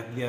FBI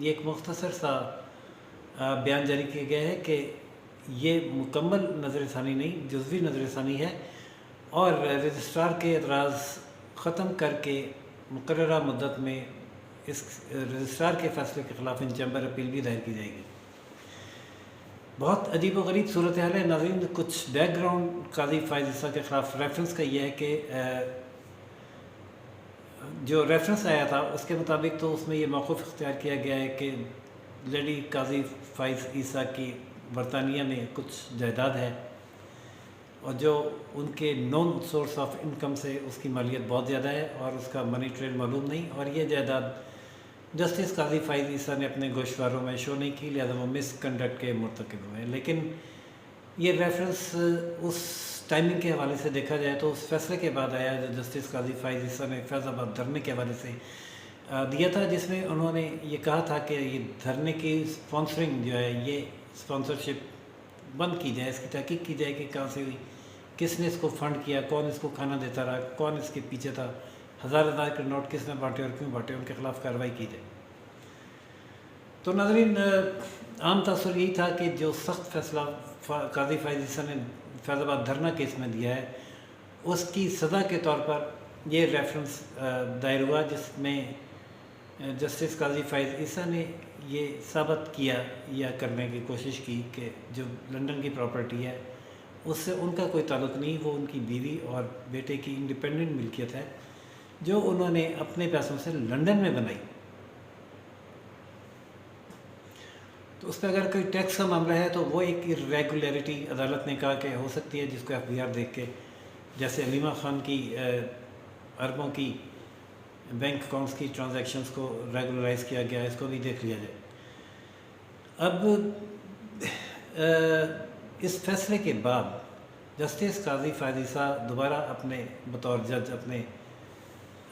یہ ایک مختصر سا بیان جاری کیا گیا ہے کہ یہ مکمل نظر ثانی نہیں، جزوی نظر ثانی ہے، اور رجسٹرار کے اعتراض ختم کر کے مقررہ مدت میں اس رجسٹرار کے فیصلے کے خلاف ان چیمبر اپیل بھی دائر کی جائے گی۔ بہت عجیب و غریب صورتحال ہے ناظرین۔ کچھ بیک گراؤنڈ قاضی فائز عیسیٰ کے خلاف ریفرنس کا یہ ہے کہ جو ریفرنس آیا تھا اس کے مطابق تو اس میں یہ موقف اختیار کیا گیا ہے کہ لیڈی قاضی فائز عیسیٰ کی برطانیہ میں کچھ جائیداد ہے، اور جو ان کے نون سورس آف انکم سے اس کی مالیت بہت زیادہ ہے اور اس کا منی ٹریل معلوم نہیں، اور یہ جائیداد جسٹس قاضی فائز عیسیٰ نے اپنے گوشواروں میں شو نہیں کی، لہذا وہ مس کنڈکٹ کے مرتکب ہوئے ہیں۔ لیکن یہ ریفرنس اس ٹائمنگ کے حوالے سے دیکھا جائے تو اس فیصلے کے بعد آیا جو جسٹس قاضی فائز عیسیٰ نے فیض آباد دھرنے کے حوالے سے دیا تھا، جس میں انہوں نے یہ کہا تھا کہ یہ دھرنے کی اسپانسرنگ جو ہے یہ اسپانسرشپ بند کی جائے، اس کی تحقیق کی جائے کہ کہاں سے ہوئی، کس نے اس کو فنڈ کیا، کون اس کو کھانا دیتا رہا، کون اس کے پیچھے تھا، ہزار کے نوٹ کس نے بانٹے اور کیوں بانٹے، ان کے خلاف کارروائی کی جائے۔ تو ناظرین، عام تاثر یہی تھا کہ جو سخت فیصلہ قاضی فائز عیسیٰ نے فیض آباد دھرنا کیس میں دیا ہے اس کی سزا کے طور پر یہ ریفرنس دائر ہوا، جس میں جسٹس قاضی فائز عیسیٰ نے یہ ثابت کیا یا کرنے کی کوشش کی کہ جو لنڈن کی پراپرٹی ہے اس سے ان کا کوئی تعلق نہیں، وہ ان کی بیوی اور بیٹے کی انڈیپینڈنٹ ملکیت ہے جو انہوں نے اپنے پیسوں سے لنڈن میں بنائی۔ تو اس پہ اگر کوئی ٹیکس کا معاملہ ہے تو وہ ایک ریگولیرٹی عدالت نے کہا کہ ہو سکتی ہے، جس کو ایف بی آر دیکھ کے جیسے علیمہ خان کی اربوں کی بینک اکاؤنٹس کی ٹرانزیکشنز کو ریگولرائز کیا گیا، اس کو بھی دیکھ لیا جائے۔ اب اس فیصلے کے بعد جسٹس قاضی فائز عیسیٰ دوبارہ اپنے بطور جج اپنے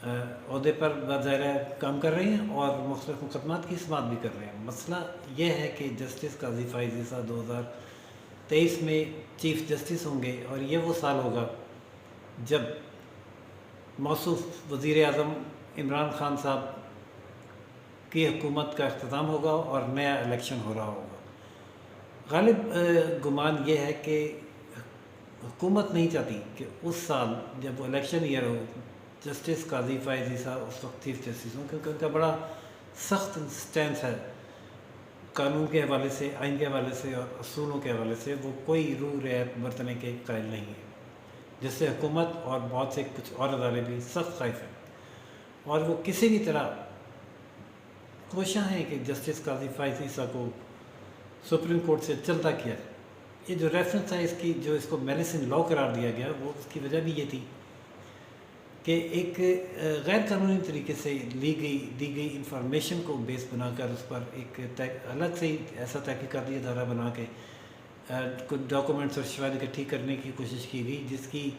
عہدے پر بظاہر کام کر رہے ہیں اور مختلف مقدمات کی سماعت بھی کر رہے ہیں۔ مسئلہ یہ ہے کہ جسٹس قاضی فائز عیسیٰ 2023 میں چیف جسٹس ہوں گے، اور یہ وہ سال ہوگا جب موصوف وزیر اعظم عمران خان صاحب کی حکومت کا اختتام ہوگا اور نیا الیکشن ہو رہا ہوگا۔ غالب گمان یہ ہے کہ حکومت نہیں چاہتی کہ اس سال جب وہ الیکشن ایئر ہو جسٹس قاضی فائز عیسیٰ اس وقت چیف جسٹس ہوں، کیونکہ ان کا بڑا سخت سٹینس ہے قانون کے حوالے سے، آئین کے حوالے سے اور اصولوں کے حوالے سے۔ وہ کوئی روح رعایت برتنے کے قائل نہیں ہے، جس سے حکومت اور بہت سے کچھ اور ادارے بھی سخت خائف ہیں، اور وہ کسی بھی طرح کوشاں ہیں کہ جسٹس قاضی فائز عیسیٰ کو سپریم کورٹ سے چلتا کیا جائے۔ یہ جو ریفرنس ہے اس کی، جو اس کو میڈیسن لا قرار دیا گیا، وہ اس کی وجہ بھی یہ تھی کہ ایک غیر قانونی طریقے سے دی گئی انفارمیشن کو بیس بنا کر اس پر ایک الگ سے ایسا تحقیقاتی ادارہ بنا کے کچھ ڈاکومنٹس اور شواہد اکٹھی کرنے کی کوشش کی گئی، جس کی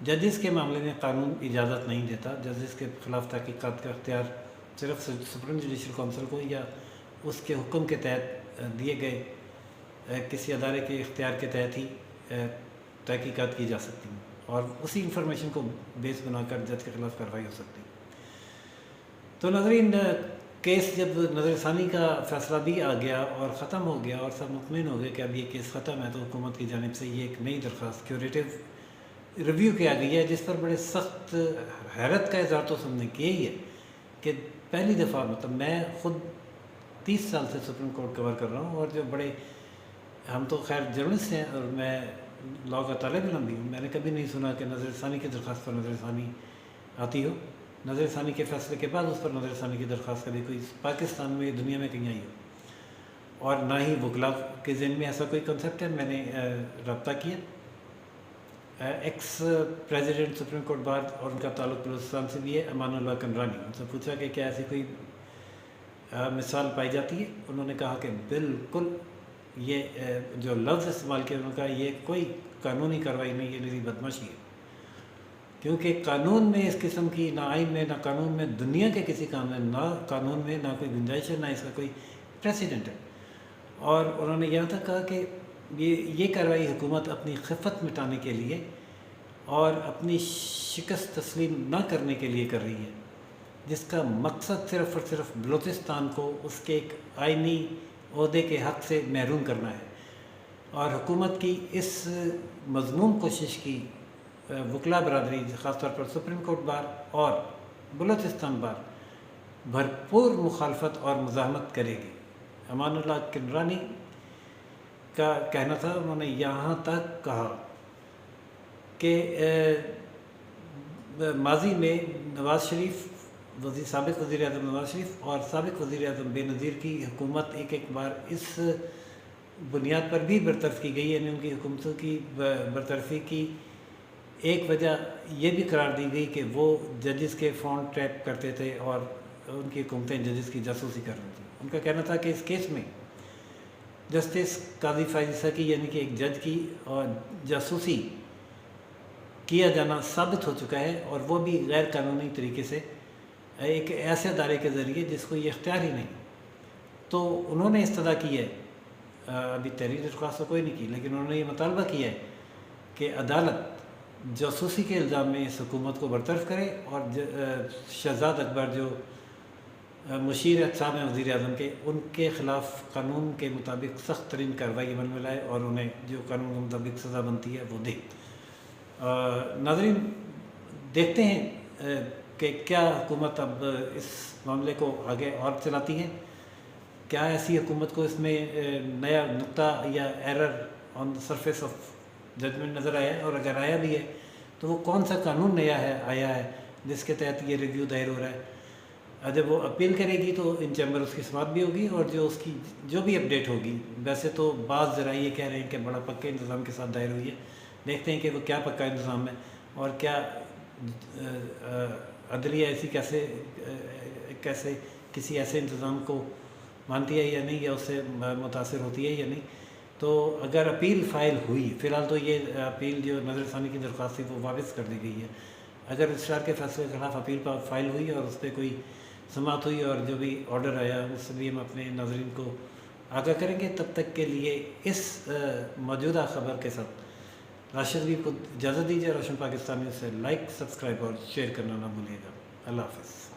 ججز کے معاملے میں قانون اجازت نہیں دیتا۔ ججز کے خلاف تحقیقات کا اختیار صرف سپریم جوڈیشل کونسل کو یا اس کے حکم کے تحت دیے گئے کسی ادارے کے اختیار کے تحت ہی تحقیقات کی جا سکتی ہیں، اور اسی انفارمیشن کو بیس بنا کر جج کے خلاف کارروائی ہو سکتی ہے۔ تو ناظرین، کیس جب نظر ثانی کا فیصلہ بھی آ گیا اور ختم ہو گیا اور سب مطمئن ہو گئے کہ اب یہ کیس ختم ہے، تو حکومت کی جانب سے یہ ایک نئی درخواست کیوریٹو ریویو کیا گئی ہے، جس پر بڑے سخت حیرت کا اظہار تو ہم نے کیا ہی ہے کہ پہلی دفعہ، مطلب میں خود 30 سال سے سپریم کورٹ کور کر رہا ہوں، اور جو بڑے، ہم تو خیر جرنلسٹ ہیں اور میں لاء کا طالب علم بھی ہوں، میں نے کبھی نہیں سنا کہ نظر ثانی کی درخواست پر نظر ثانی آتی ہو، نظر ثانی کے فیصلے کے بعد اس پر نظر ثانی کی درخواست کبھی کوئی پاکستان میں، دنیا میں کہیں آئی ہو، اور نہ ہی وکلا کے ذہن میں ایسا کوئی کنسیپٹ ہے۔ میں نے رابطہ کیا x president supreme court bar, اور ان کا تعلق بلوچستان سے بھی ہے، امان اللہ کنرانی، ان سے پوچھا کہ کیا ایسی کوئی مثال پائی جاتی ہے؟ انہوں نے کہا کہ بالکل، یہ جو لفظ استعمال کیا انہوں نے کہا یہ کوئی قانونی کارروائی نہیں، یہ میری بدماشی ہے، کیونکہ قانون میں اس قسم کی، نہ آئین میں، نہ قانون میں، دنیا کے کسی کام میں، نہ قانون میں نہ کوئی گنجائش ہے، نہ اس کا کوئی پریسیڈنٹ ہے۔ اور انہوں نے یہاں تک کہا کہ یہ کارروائی حکومت اپنی خفت مٹانے کے لیے اور اپنی شکست تسلیم نہ کرنے کے لیے کر رہی ہے، جس کا مقصد صرف اور صرف بلوچستان کو اس کے ایک آئینی عہدے کے حق سے محروم کرنا ہے، اور حکومت کی اس مذموم کوشش کی وکلا برادری خاص طور پر سپریم کورٹ بار اور بلوچستان بار بھرپور مخالفت اور مزاحمت کرے گی۔ امان اللہ کنڈرانی کا کہنا تھا، انہوں نے یہاں تک کہا کہ ماضی میں نواز شریف سابق وزیر اعظم نواز شریف اور سابق وزیر اعظم بے نظیر کی حکومت ایک بار اس بنیاد پر بھی برطرف کی گئی، یعنی ان کی حکومتوں کی برطرفی کی ایک وجہ یہ بھی قرار دی گئی کہ وہ ججز کے فون ٹریپ کرتے تھے اور ان کی حکومتیں ججز کی جاسوسی کر رہی تھیں۔ ان کا کہنا تھا کہ اس کیس میں جسٹس قاضی فائز عیسیٰ کی، یعنی کہ ایک جج کی اور جاسوسی کیا جانا ثابت ہو چکا ہے، اور وہ بھی غیر قانونی طریقے سے ایک ایسے ادارے کے ذریعے جس کو یہ اختیار ہی نہیں۔ تو انہوں نے استدعا کی ہے، ابھی تحریر درخواست تو کوئی نہیں کی، لیکن انہوں نے یہ مطالبہ کیا ہے کہ عدالت جاسوسی کے الزام میں اس حکومت کو برطرف کرے، اور شہزاد اکبر جو مشیر اقسام ہیں وزیر اعظم کے، ان کے خلاف قانون کے مطابق سخت ترین کارروائی عمل میں لائے اور انہیں جو قانون کے مطابق سزا بنتی ہے وہ دے۔ ناظرین، دیکھتے ہیں کہ کیا حکومت اب اس معاملے کو آگے اور چلاتی ہے، کیا ایسی حکومت کو اس میں نیا نقطہ یا error on surface of judgement نظر آیا ہے، اور اگر آیا بھی ہے تو وہ کون سا قانون نیا آیا ہے جس کے تحت یہ ریویو دائر ہو رہا ہے۔ جب وہ اپیل کرے گی تو ان چیمبر اس کی سماعت بھی ہوگی، اور جو اس کی جو بھی اپڈیٹ ہوگی، ویسے تو بعض ذرائع یہ کہہ رہے ہیں کہ بڑا پکے انتظام کے ساتھ دائر ہوئی ہے، دیکھتے ہیں کہ وہ کیا پکا انتظام ہے، اور کیا عدلیہ ایسی کیسے کسی ایسے انتظام کو مانتی ہے یا نہیں، یا اس سے متاثر ہوتی ہے یا نہیں۔ تو اگر اپیل فائل ہوئی، فی الحال تو یہ اپیل جو نظر ثانی کی درخواست تھی وہ واپس کر دی گئی ہے، اگر رجسٹرار کے فیصلے کے خلاف اپیل فائل ہوئی اور اس پہ کوئی سماعت ہوئی اور جو بھی آرڈر آیا اس سے بھی ہم اپنے ناظرین کو آگاہ کریں گے۔ تب تک کے لیے اس موجودہ خبر کے ساتھ راشد بھی کو اجازت دیجیے۔ روشن پاکستانی سے لائک، سبسکرائب اور شیئر کرنا نہ بھولیے گا۔ اللہ حافظ۔